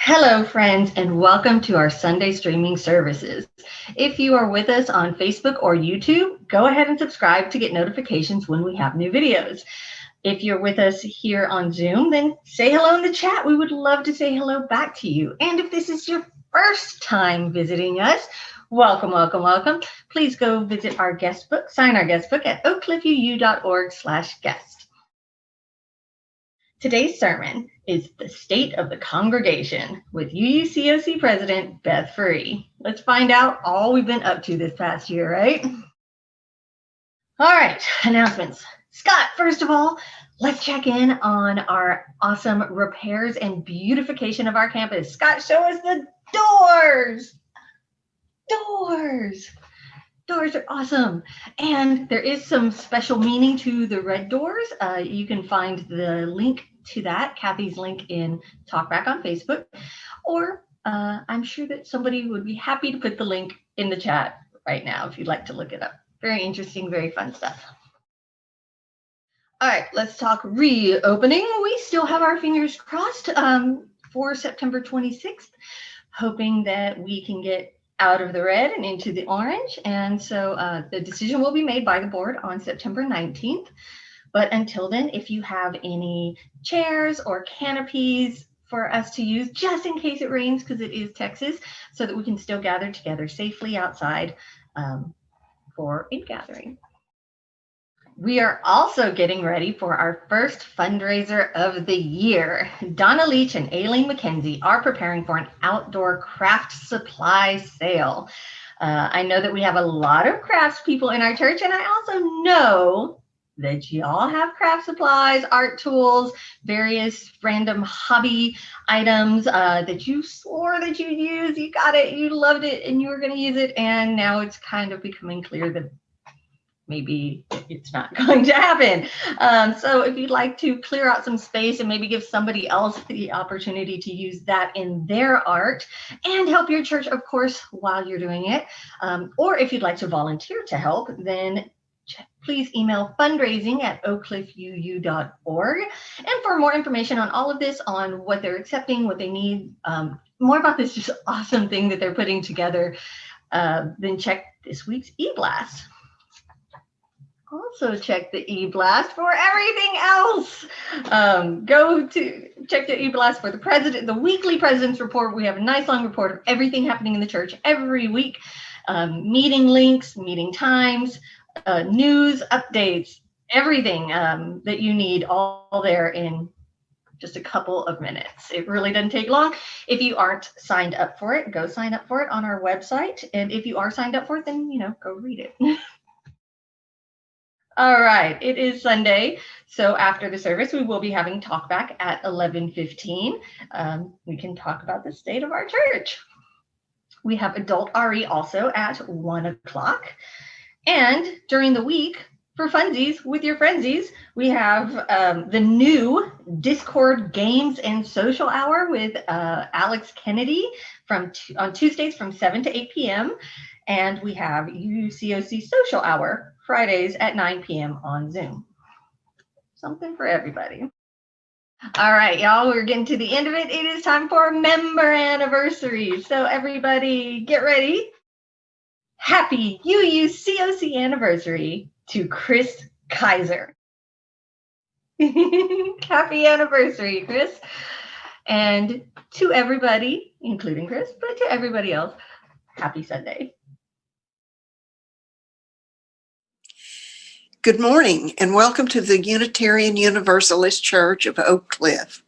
Hello, friends, and welcome to our Sunday streaming services. If you are with us on Facebook or YouTube, go ahead and subscribe to get notifications when we have new videos. If you're with us here on Zoom, then say hello in the chat. We would love to say hello back to you. And if this is your first time visiting us, welcome, welcome, welcome. Please go visit our guest book, sign our guest book at oakcliffuu.org/guest. Today's sermon is The State of the Congregation with UUCOC President Beth Ferree. Let's find out all we've been up to this past year, right? All right, announcements. Scott, first of all, let's check in on our awesome repairs and beautification of our campus. Scott, show us the doors. Doors are awesome. And there is some special meaning to the red doors. You can find the link to that, Kathy's link, in Talkback on Facebook, or I'm sure that somebody would be happy to put the link in the chat right now if you'd like to look it up. Very interesting, very fun stuff. All right, let's talk reopening. We still have our fingers crossed for September 26th, hoping that we can get out of the red and into the orange. And so the decision will be made by the board on September 19th. But until then, if you have any chairs or canopies for us to use, just in case it rains, because it is Texas, so that we can still gather together safely outside for in-gathering. We are also getting ready for our first fundraiser of the year. Donna Leach and Aileen McKenzie are preparing for an outdoor craft supply sale. I know that we have a lot of crafts people in our church, and I also know that y'all have craft supplies, art tools, various random hobby items that you swore that you'd use. You got it, you loved it, and you were going to use it, and now it's kind of becoming clear that maybe it's not going to happen. So if you'd like to clear out some space and maybe give somebody else the opportunity to use that in their art and help your church, of course, while you're doing it, or if you'd like to volunteer to help, then please email fundraising@oakcliffuu.org. And for more information on all of this, on what they're accepting, what they need, more about this just awesome thing that they're putting together, then check this week's e-blast. Also check the e-blast for everything else. Go to check the e-blast for the weekly President's Report. We have a nice long report of everything happening in the church every week. Meeting links, meeting times, news, updates, everything that you need, all there in just a couple of minutes. It really doesn't take long. If you aren't signed up for it, go sign up for it on our website. And if you are signed up for it, then, go read it. All right, it is Sunday, so after the service, we will be having talkback at 11:15. We can talk about the state of our church. We have adult RE also at 1 o'clock. And during the week, for funsies with your frenzies, we have the new Discord Games and Social Hour with Alex Kennedy on Tuesdays from 7 to 8 p.m. And we have UUCOC Social Hour Fridays at 9 p.m. on Zoom. Something for everybody. All right, y'all, we're getting to the end of it. It is time for member anniversary. So everybody get ready. Happy UUCOC anniversary to Chris Kaiser. Happy anniversary, Chris. And to everybody, including Chris, but to everybody else, happy Sunday. Good morning and welcome to the Unitarian Universalist Church of Oak Cliff.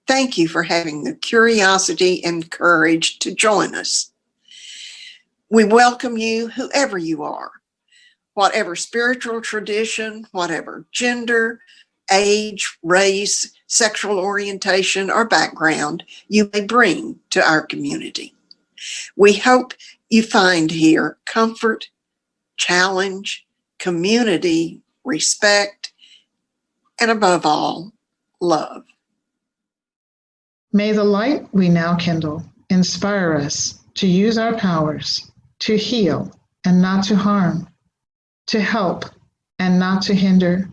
Thank you for having the curiosity and courage to join us. We welcome you, whoever you are, whatever spiritual tradition, whatever gender, age, race, sexual orientation, or background you may bring to our community. We hope you find here comfort, challenge, community, respect, and above all, love. May the light we now kindle inspire us to use our powers to heal and not to harm, to help and not to hinder,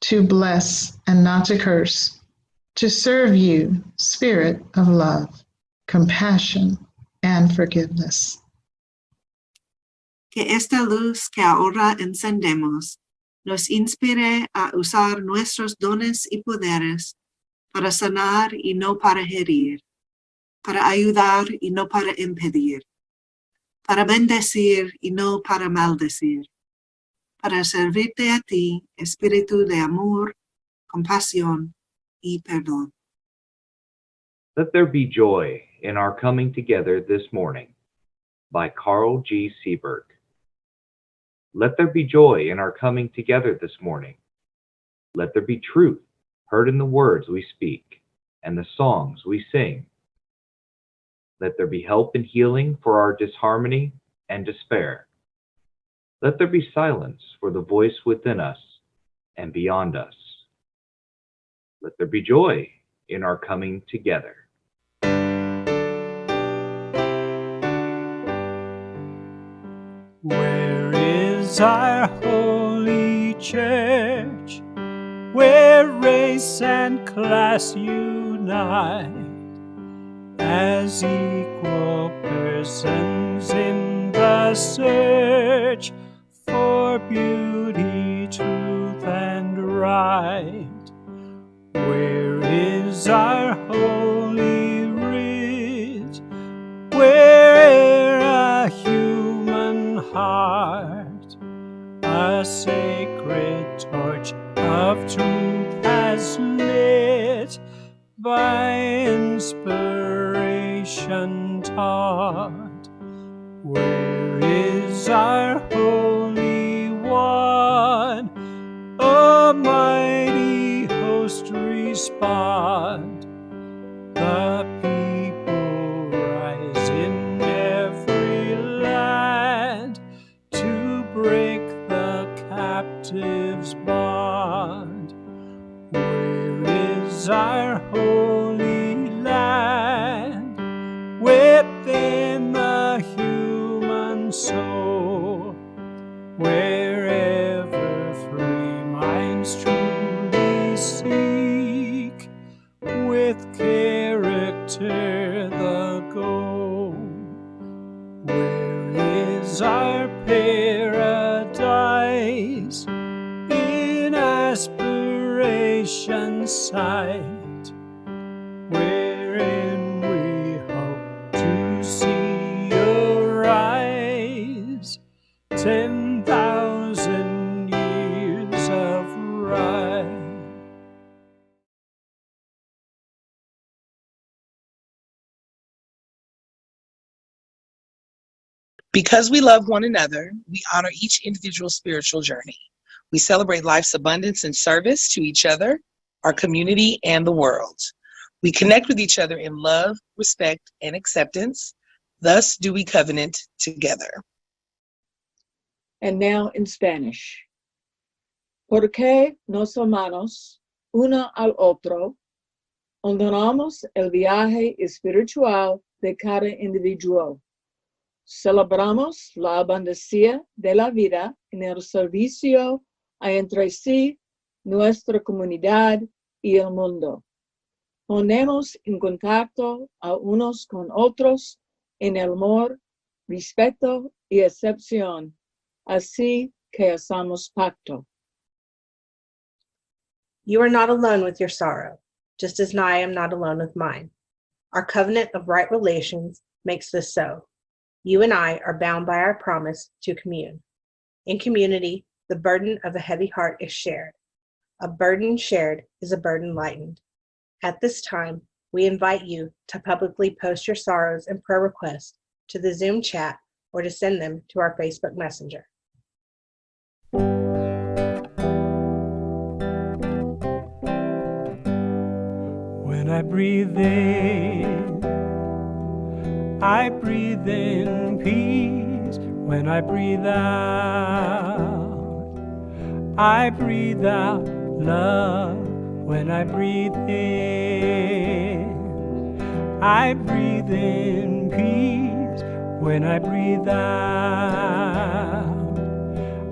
to bless and not to curse, to serve you, Spirit of love, compassion, and forgiveness. Que esta luz que ahora encendemos nos inspire a usar nuestros dones y poderes para sanar y no para herir, para ayudar y no para impedir, para bendecir y no para maldecir, para servirte a ti, espíritu de amor, compasión y perdón. Let there be joy in our coming together this morning, by Carl G. Seberg. Let there be joy in our coming together this morning. Let there be truth heard in the words we speak and the songs we sing. Let there be help and healing for our disharmony and despair. Let there be silence for the voice within us and beyond us. Let there be joy in our coming together. Where is our holy church, where race and class unite, as equal persons in the search for beauty, truth, and right? Where is our holy writ, where a human heart, a sacred torch of truth has lit, by inspiration taught? Where is our Holy One? A mighty host respond. The people rise in every land to break the captive's bond. Where is our holy land? Within the human soul, wherever free minds truly seek, with character the goal. Where is our paradise? In aspiration's sight, wherein we hope to see arise 10,000 years of right. Because we love one another, we honor each individual spiritual journey. We celebrate life's abundance and service to each other, our community, and the world. We connect with each other in love, respect, and acceptance. Thus do we covenant together. And now in Spanish. Porque nos amamos uno al otro, honoramos el viaje espiritual de cada individuo. Celebramos la abundancia de la vida en el servicio a entre sí, nuestra comunidad y el mundo. Ponemos en contacto a unos con otros en el amor, respeto y acepción, así que hacemos pacto. You are not alone with your sorrow, just as I am not alone with mine. Our covenant of right relations makes this so. You and I are bound by our promise to commune. In community, the burden of a heavy heart is shared. A burden shared is a burden lightened. At this time, we invite you to publicly post your sorrows and prayer requests to the Zoom chat or to send them to our Facebook Messenger. When I breathe in peace. When I breathe out, I breathe out love when I breathe in. I breathe in peace when I breathe out.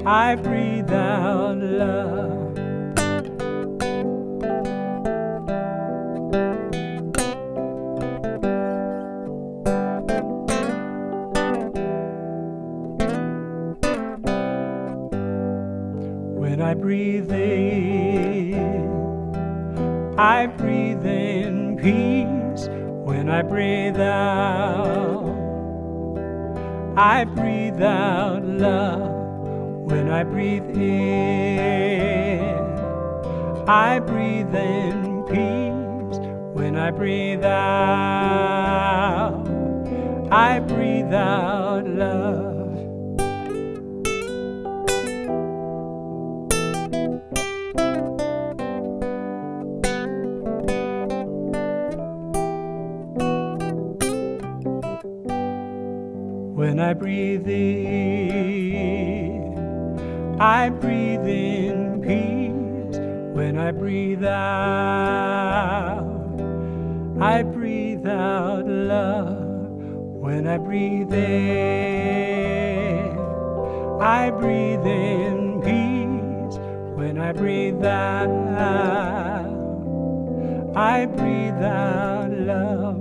I breathe out love. When I breathe in, I breathe in peace. When I breathe out, I breathe out love. When I breathe in, I breathe in peace. When I breathe out, I breathe out love. When I breathe in, I breathe in peace. When I breathe out, I breathe out love. When I breathe in, I breathe in peace. When I breathe out, I breathe out love.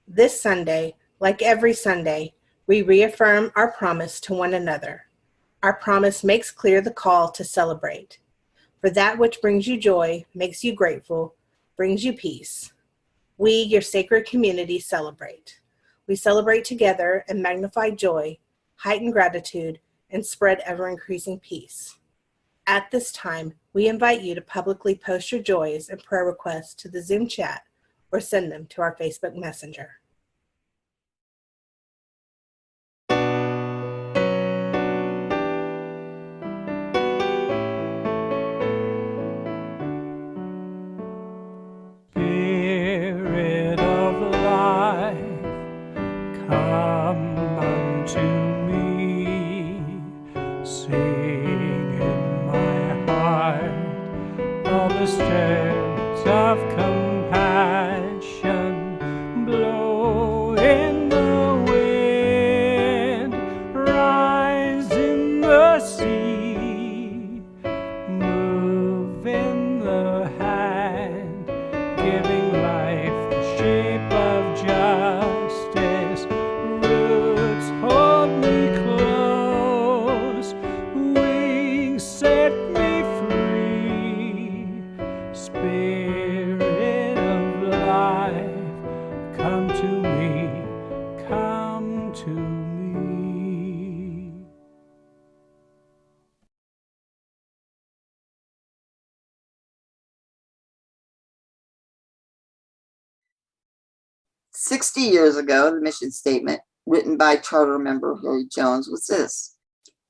This Sunday, like every Sunday, we reaffirm our promise to one another. Our promise makes clear the call to celebrate. For that which brings you joy, makes you grateful, brings you peace. We, your sacred community, celebrate. We celebrate together and magnify joy, heighten gratitude, and spread ever-increasing peace. At this time, we invite you to publicly post your joys and prayer requests to the Zoom chat or send them to our Facebook Messenger. Spirit of life, come unto me. Sing in my heart all the steps of compassion. Blow in the wind, rise in the sea, move in the hand, giving life the shape of justice. Roots hold me close, wings set me free. Spirit of life, come to me, come to me. 60 years ago, the mission statement written by charter member Harry Jones was this: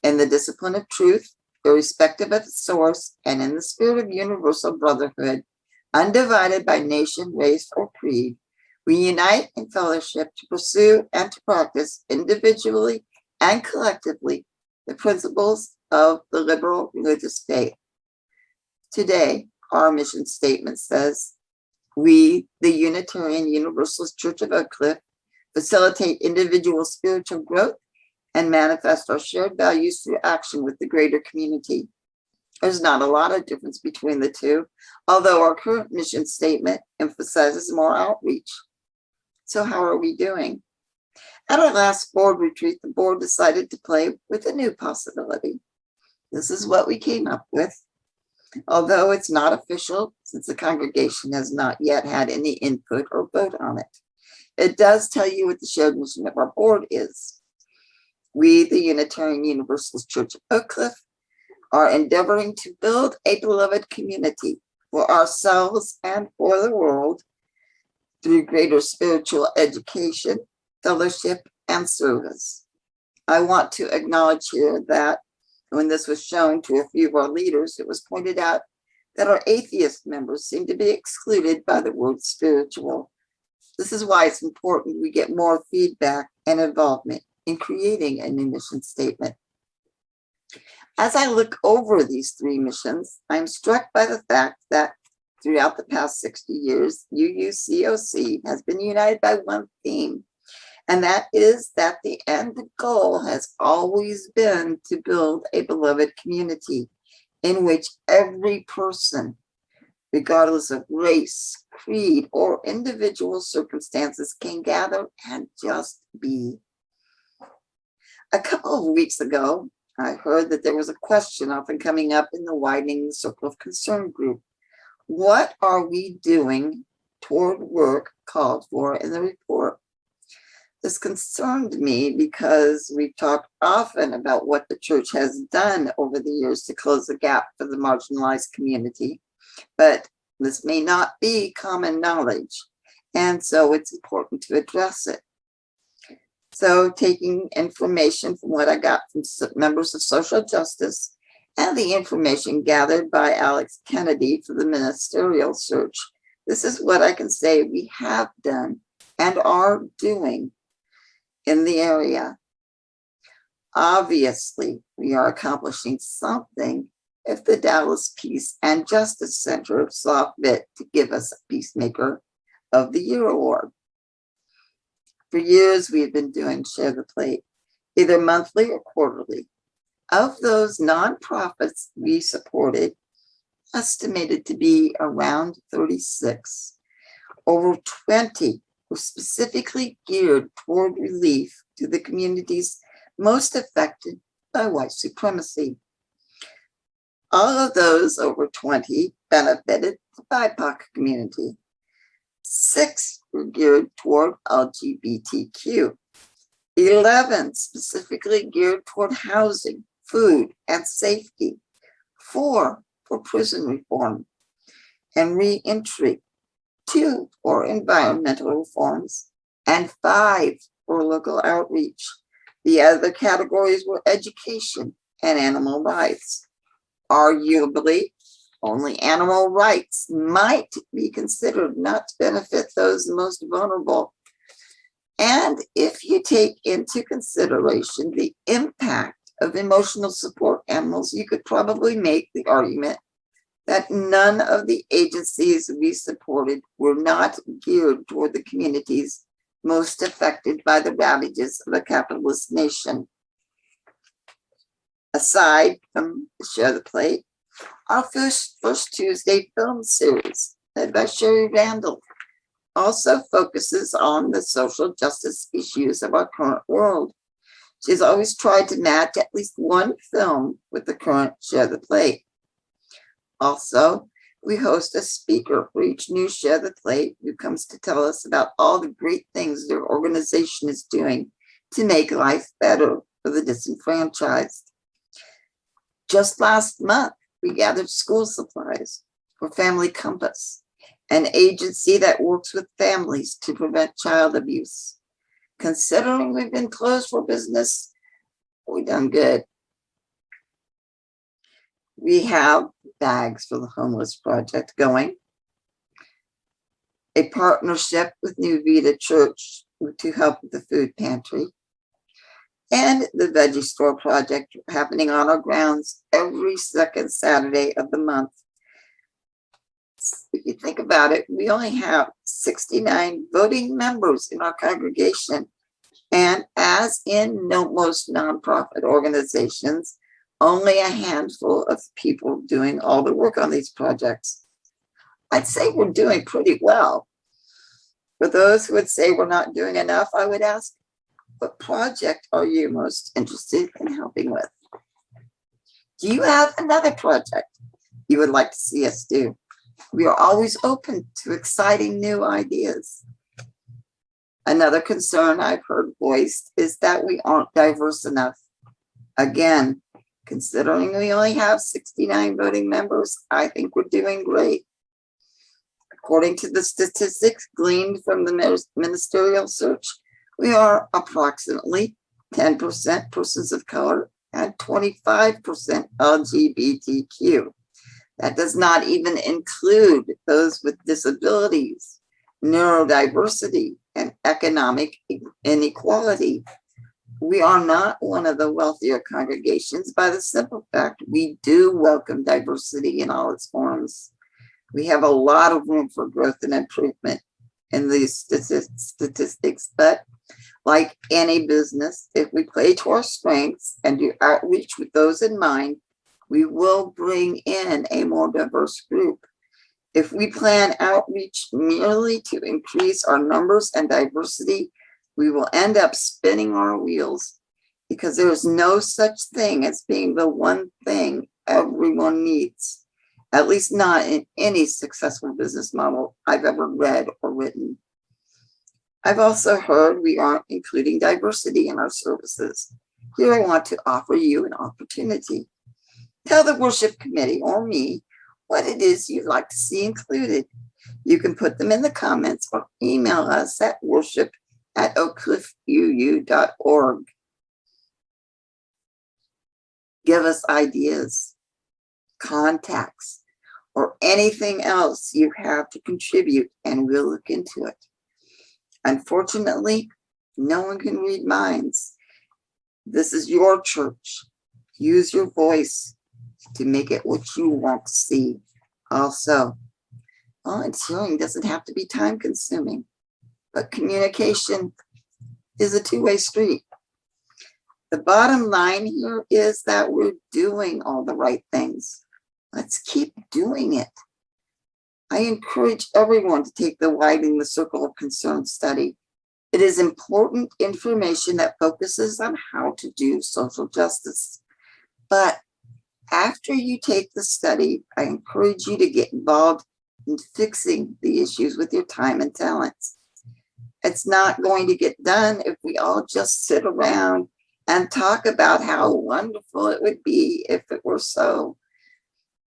in the discipline of truth, irrespective of its source, and in the spirit of universal brotherhood, undivided by nation, race, or creed, we unite in fellowship to pursue and to practice individually and collectively the principles of the liberal religious faith. Today, our mission statement says, we, the Unitarian Universalist Church of Oak Cliff, facilitate individual spiritual growth and manifest our shared values through action with the greater community. There's not a lot of difference between the two, although our current mission statement emphasizes more outreach. So how are we doing? At our last board retreat, the board decided to play with a new possibility. This is what we came up with. Although it's not official, since the congregation has not yet had any input or vote on it, it does tell you what the shared mission of our board is. We, the Unitarian Universalist Church of Oak Cliff, are endeavoring to build a beloved community for ourselves and for the world through greater spiritual education, fellowship, and service. I want to acknowledge here that When this was shown to a few of our leaders, it was pointed out that our atheist members seem to be excluded by the word spiritual. This is why it's important we get more feedback and involvement in creating a new mission statement. As I look over these three missions, I'm struck by the fact that throughout the past 60 years, UUCOC has been united by one theme, and that is that the end goal has always been to build a beloved community in which every person, regardless of race, creed, or individual circumstances, can gather and just be. A couple of weeks ago, I heard that there was a question often coming up in the widening circle of concern group. What are we doing toward work called for in the report? This concerned me because we've talked often about what the church has done over the years to close the gap for the marginalized community, but this may not be common knowledge, and so it's important to address it. So taking information from what I got from members of social justice and the information gathered by Alex Kennedy for the ministerial search, this is what I can say we have done and are doing in the area. Obviously, we are accomplishing something if the Dallas Peace and Justice Center saw fit to give us a Peacemaker of the Year award. For years, we've been doing Share the Plate, either monthly or quarterly. Of those nonprofits we supported, estimated to be around 36, over 20 were specifically geared toward relief to the communities most affected by white supremacy. All of those over 20 benefited the BIPOC community. 6 were geared toward LGBTQ. 11 specifically geared toward housing, food, and safety. 4 for prison reform and re-entry. 2 for environmental reforms, and 5 for local outreach. The other categories were education and animal rights. Arguably, only animal rights might be considered not to benefit those most vulnerable. And if you take into consideration the impact of emotional support animals, you could probably make the argument that none of the agencies we supported were not geared toward the communities most affected by the ravages of a capitalist nation. Aside from Share the Plate, our first Tuesday film series, led by Sherry Randall, also focuses on the social justice issues of our current world. She's always tried to match at least one film with the current Share the Plate. Also, we host a speaker for each new Share the Plate who comes to tell us about all the great things their organization is doing to make life better for the disenfranchised. Just last month, we gathered school supplies for Family Compass, an agency that works with families to prevent child abuse. Considering we've been closed for business, we've done good. We have Bags for the Homeless Project going, a partnership with New Vita Church to help with the food pantry, and the Veggie Store Project happening on our grounds every second Saturday of the month. If you think about it, we only have 69 voting members in our congregation. And as in most nonprofit organizations, only a handful of people doing all the work on these projects. I'd say we're doing pretty well. For those who would say we're not doing enough, I would ask, what project are you most interested in helping with? Do you have another project you would like to see us do? We are always open to exciting new ideas. Another concern I've heard voiced is that we aren't diverse enough. Again, considering we only have 69 voting members, I think we're doing great. According to the statistics gleaned from the ministerial search, we are approximately 10% persons of color and 25% LGBTQ. That does not even include those with disabilities, neurodiversity, and economic inequality. We are not one of the wealthier congregations by the simple fact we do welcome diversity in all its forms. We have a lot of room for growth and improvement in these statistics, but like any business, if we play to our strengths and do outreach with those in mind, we will bring in a more diverse group. If we plan outreach merely to increase our numbers and diversity, we will end up spinning our wheels, because there is no such thing as being the one thing everyone needs, at least not in any successful business model I've ever read or written. I've also heard we aren't including diversity in our services. Here I want to offer you an opportunity. Tell the worship committee or me what it is you'd like to see included. You can put them in the comments or email us at worship@oakcliffuu.org. Give us ideas, contacts, or anything else you have to contribute, and we'll look into it. Unfortunately, no one can read minds. This is your church. Use your voice to make it what you want to see. Also, volunteering doesn't have to be time consuming, but communication is a two-way street. The bottom line here is that we're doing all the right things. Let's keep doing it. I encourage everyone to take the Widening the Circle of Concern study. It is important information that focuses on how to do social justice. But after you take the study, I encourage you to get involved in fixing the issues with your time and talents. It's not going to get done if we all just sit around and talk about how wonderful it would be if it were so.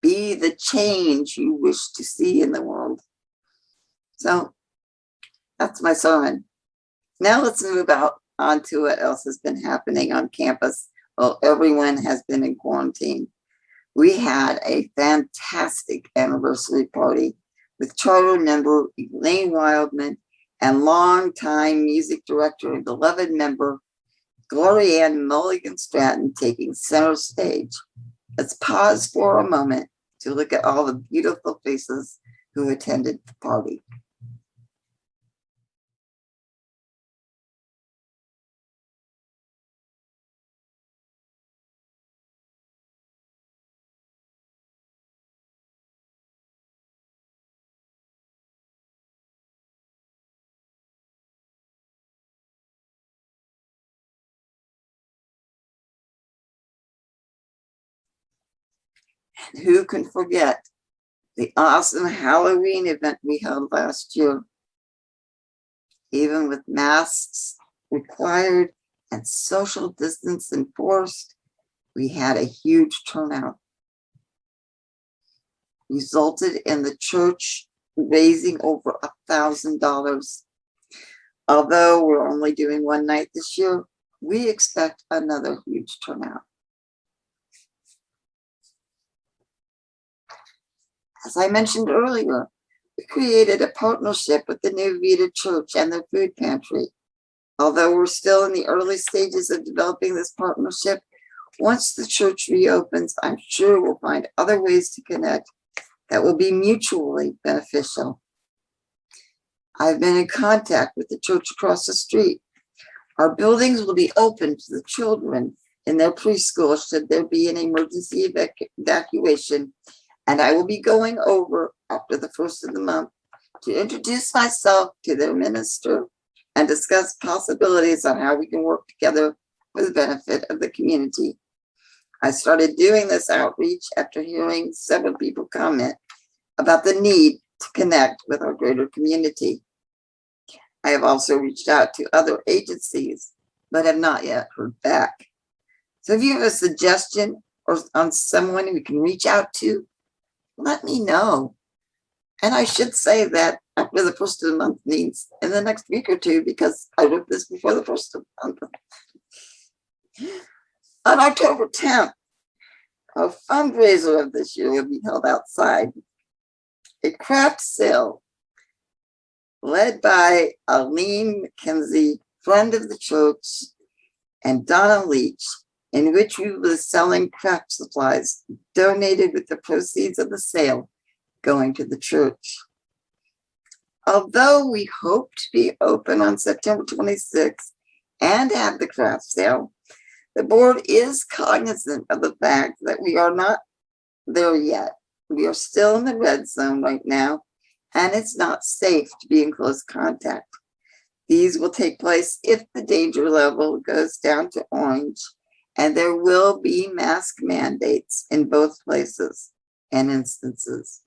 Be the change you wish to see in the world. So that's my sermon. Now let's move on to what else has been happening on campus while everyone has been in quarantine. We had a fantastic anniversary party with charter member Elaine Wildman and longtime music director and beloved member Glorianne Mulligan Stratton taking center stage. Let's pause for a moment to look at all the beautiful faces who attended the party. And who can forget the awesome Halloween event we held last year? Even with masks required and social distance enforced, we had a huge turnout. Resulted in the church raising over $1,000. Although we're only doing one night this year, we expect another huge turnout. As I mentioned earlier, we created a partnership with the New Vida Church and their food pantry. Although we're still in the early stages of developing this partnership, once the church reopens, I'm sure we'll find other ways to connect that will be mutually beneficial. I've been in contact with the church across the street. Our buildings will be open to the children in their preschool should there be an emergency evacuation. And I will be going over after the first of the month to introduce myself to their minister and discuss possibilities on how we can work together for the benefit of the community. I started doing this outreach after hearing several people comment about the need to connect with our greater community. I have also reached out to other agencies, but have not yet heard back. So if you have a suggestion or on someone we can reach out to, let me know. And I should say that after the first of the month means in the next week or two, because I wrote this before the first of the month. On October 10th, our fundraiser of this year will be held outside. A craft sale led by Arlene McKenzie, friend of the church, and Donna Leach, in which we will be selling craft supplies donated with the proceeds of the sale going to the church. Although we hope to be open on September 26th and have the craft sale, the board is cognizant of the fact that we are not there yet. We are still in the red zone right now, and it's not safe to be in close contact. These will take place if the danger level goes down to orange, and there will be mask mandates in both places and instances.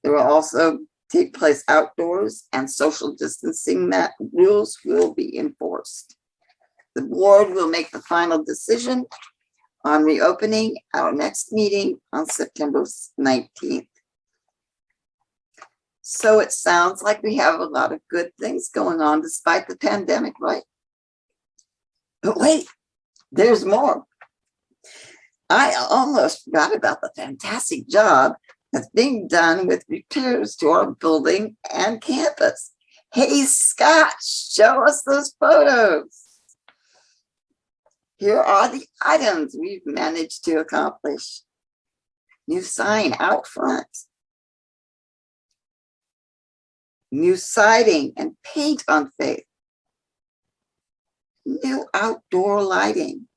There will also take place outdoors, and social distancing rules will be enforced. The board will make the final decision on reopening our next meeting on September 19th. So it sounds like we have a lot of good things going on despite the pandemic, right? But wait, there's more. I almost forgot about the fantastic job that's being done with repairs to our building and campus. Hey, Scott, show us those photos. Here are the items we've managed to accomplish. New sign out front. New siding and paint on Faith. New outdoor lighting.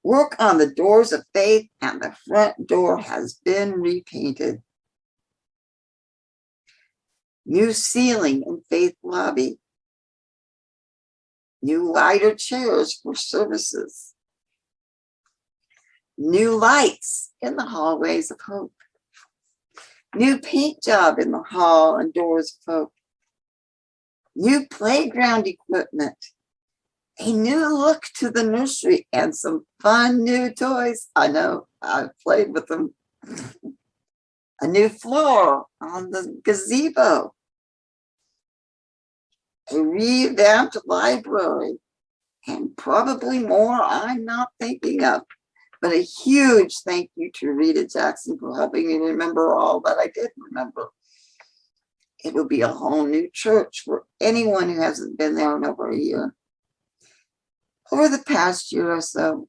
Work on the doors of Faith and the front door has been repainted. New ceiling in Faith lobby. New wider chairs for services. New lights in the hallways of Hope. New paint job in the hall and doors of Hope. New playground equipment. A new look to the nursery and some fun new toys. I know, I've played with them. A new floor on the gazebo. A revamped library, and probably more I'm not thinking of. But a huge thank you to Rita Jackson for helping me remember all that I did remember. It will be a whole new church for anyone who hasn't been there in over a year. Over the past year or so,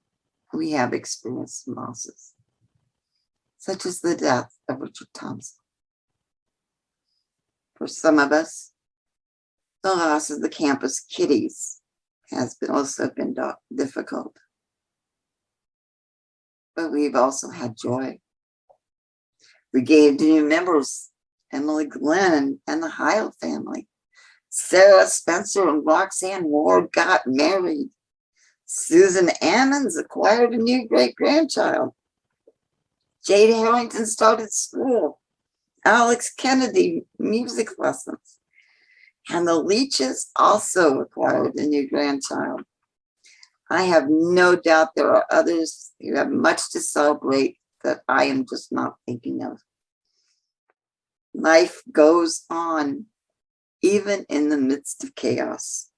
we have experienced losses, such as the death of Richard Thompson. For some of us, the loss of the campus kitties has also been difficult. But we've also had joy. We gained new members, Emily Glenn and the Heil family. Sarah Spencer and Roxanne Ward got married. Susan Ammons acquired a new great-grandchild. Jade Harrington started school. Alex Kennedy, music lessons. And the Leaches also acquired a new grandchild. I have no doubt there are others who have much to celebrate that I am just not thinking of. Life goes on, even in the midst of chaos.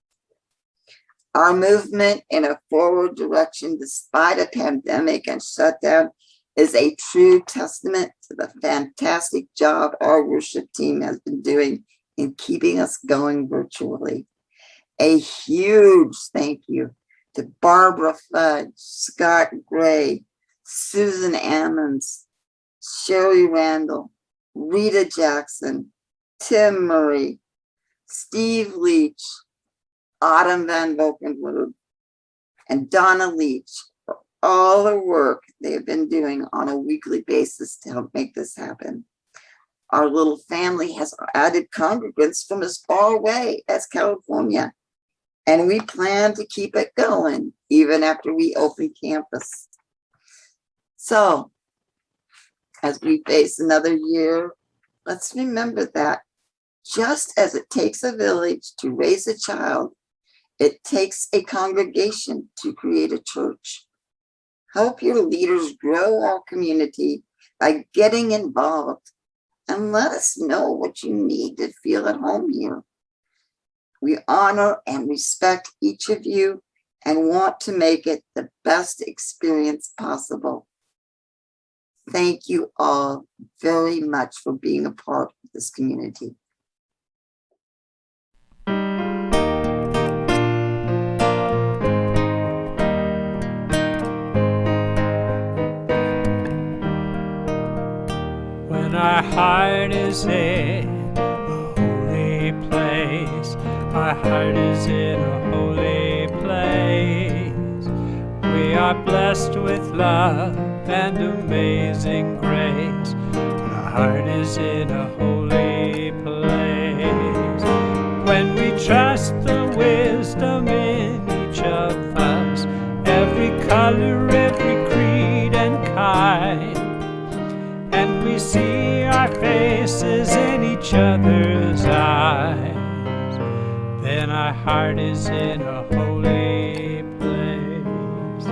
Our movement in a forward direction, despite a pandemic and shutdown, is a true testament to the fantastic job our worship team has been doing in keeping us going virtually. A huge thank you to Barbara Fudge, Scott Gray, Susan Ammons, Sherry Randall, Rita Jackson, Tim Murray, Steve Leach, Autumn Van Valkenburg, and Donna Leach for all the work they have been doing on a weekly basis to help make this happen. Our little family has added congregants from as far away as California, and we plan to keep it going even after we open campus. So, as we face another year, let's remember that just as it takes a village to raise a child, it takes a congregation to create a church. Help your leaders grow our community by getting involved, and let us know what you need to feel at home here. We honor and respect each of you and want to make it the best experience possible. Thank you all very much for being a part of this community. When our heart is in a holy place, our heart is in a holy place. We are blessed with love and amazing grace. Our heart is in a holy place. When we trust the wisdom in each of us, every color, every creed and kind, and we see our faces in each other's eyes, then our heart is in a holy place.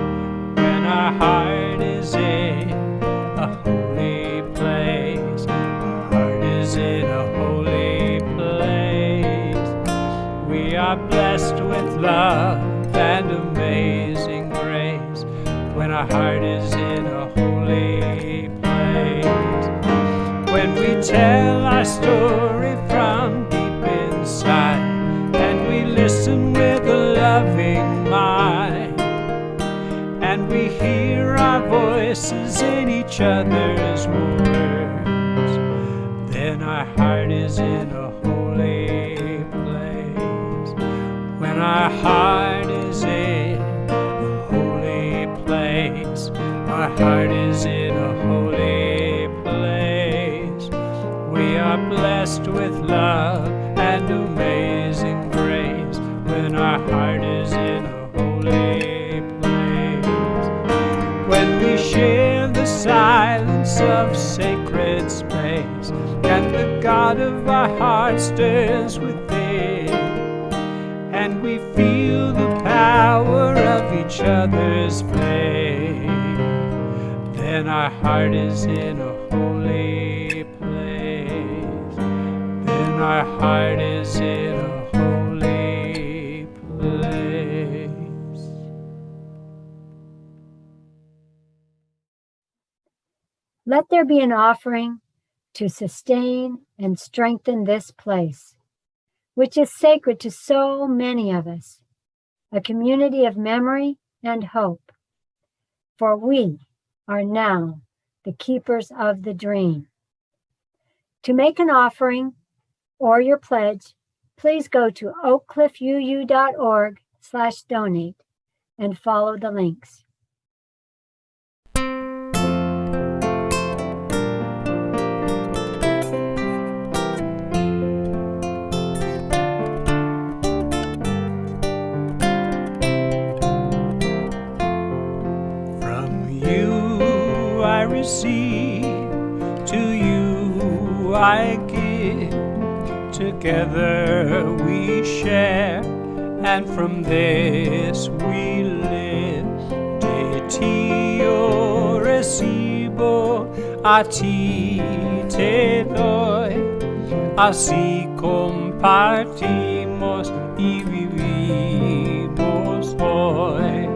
When our heart is in a holy place, our heart is in a holy place. We are blessed with love and amazing grace. When our heart is in a holy place, when we tell our story from deep inside, and we listen with a loving mind, and we hear our voices in each other's words, then our heart is in a holy place. When our heart is in a holy place, our heart is in a holy place. We are blessed with love and amazing grace. When our heart is in a holy place. When we share the silence of sacred space, and the God of our heart stirs within, and we feel the power of each other's flame, then our heart is in a holy place. Then our heart is in a holy place. Let there be an offering to sustain and strengthen this place, which is sacred to so many of us, a community of memory and hope. For we are now the keepers of the dream. To make an offering or your pledge, please go to oakcliffuu.org/donate and follow the links. Receive, to you I give, together we share, and from this we live. De ti yo recibo, a ti te doy, así compartimos y vivimos hoy.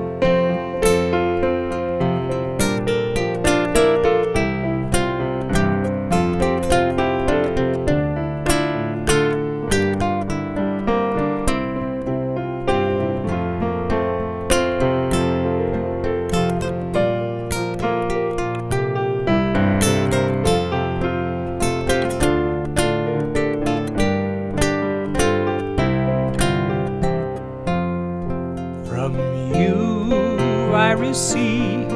Receive,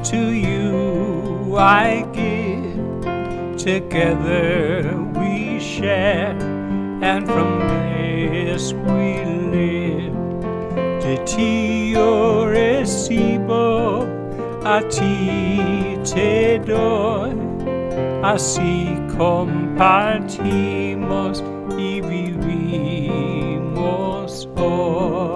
to you I give, together we share, and from this we live. De ti yo recibo, a ti te doy, así compartimos y vivimos hoy.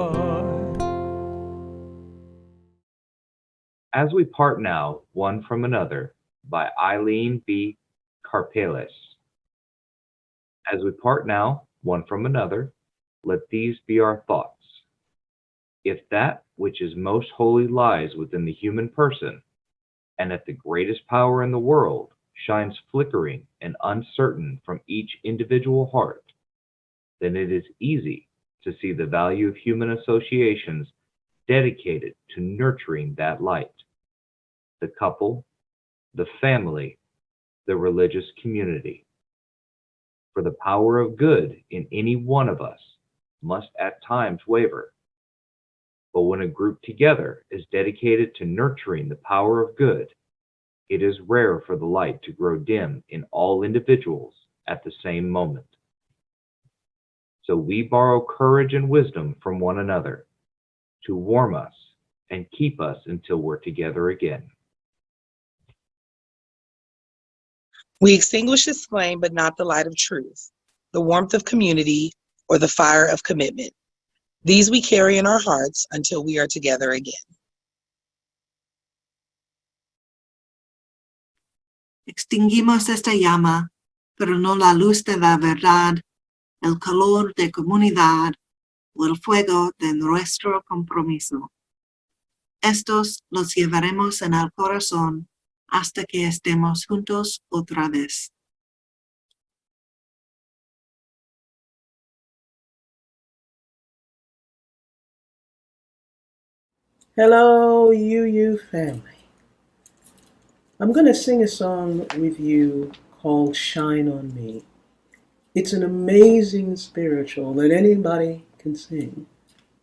As We Part Now, One from Another, by Eileen B. Karpelis. As we part now, one from another, Let these be our thoughts. If that which is most holy lies within the human person, and if the greatest power in the world shines flickering and uncertain from each individual heart, then it is easy to see the value of human associations dedicated to nurturing that light. The couple, the family, the religious community. For the power of good in any one of us must at times waver. But when a group together is dedicated to nurturing the power of good, it is rare for the light to grow dim in all individuals at the same moment. So we borrow courage and wisdom from one another to warm us and keep us until we're together again. We extinguish this flame, but not the light of truth, the warmth of community, or the fire of commitment. These we carry in our hearts until we are together again. Extinguimos esta llama, pero no la luz de la verdad, el calor de comunidad o el fuego de nuestro compromiso. Estos los llevaremos en el corazón hasta que estemos juntos otra vez. Hello, UU family. I'm going to sing a song with you called Shine on Me. It's an amazing spiritual that anybody can sing.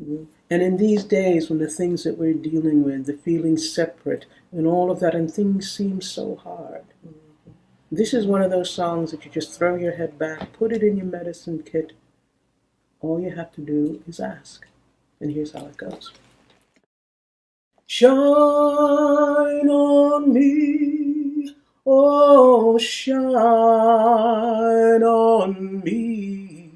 And in these days when the things that we're dealing with, the feeling separate and all of that, and things seem so hard, this is one of those songs that you just throw your head back, put it in your medicine kit. All you have to do is ask. And here's how it goes. Shine on me, oh shine on me.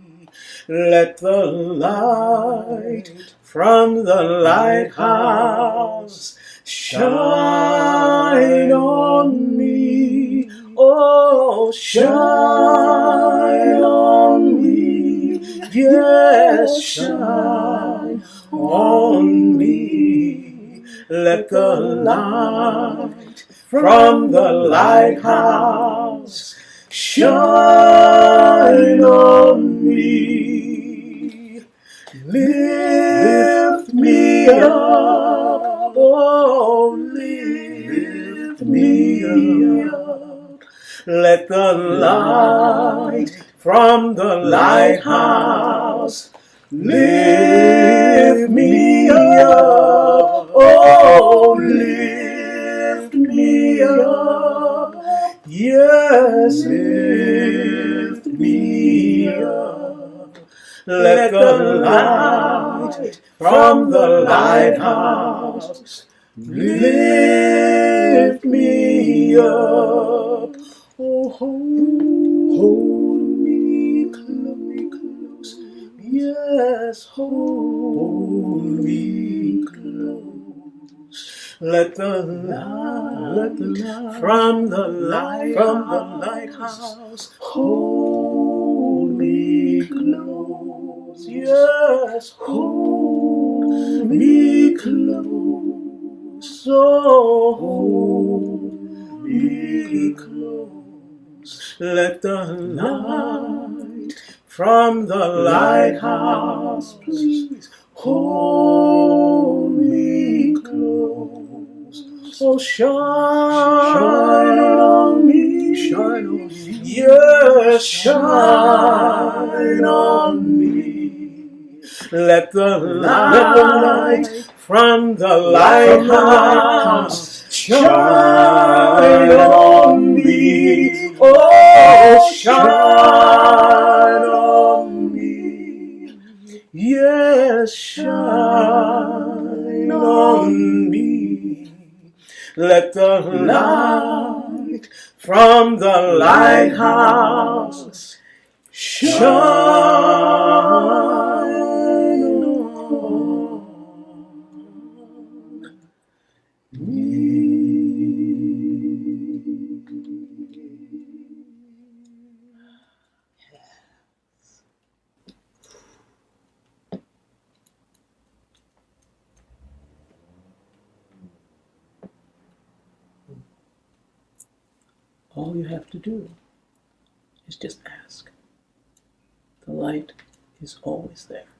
Let the light from the lighthouse shine on me, oh shine on me, yes shine on me. Let the light from the lighthouse shine on me. Lift me up, oh, lift me up. Let the light from the lighthouse lift me up, oh, lift me up, yes, lift me up. Let the light from the lighthouse lift me up, oh, hold me close, yes, hold me close. Let the light from the lighthouse hold me close. Yes, hold me close. Oh, hold me close. Let the light from the lighthouse, please, hold me close. Oh, shine on me, shine on me, yes, shine on me. Let the light from the lighthouse shine on me, oh, shine on me, yes, shine on me. Let the light from the lighthouse shine on me. All you have to do is just ask. The light is always there.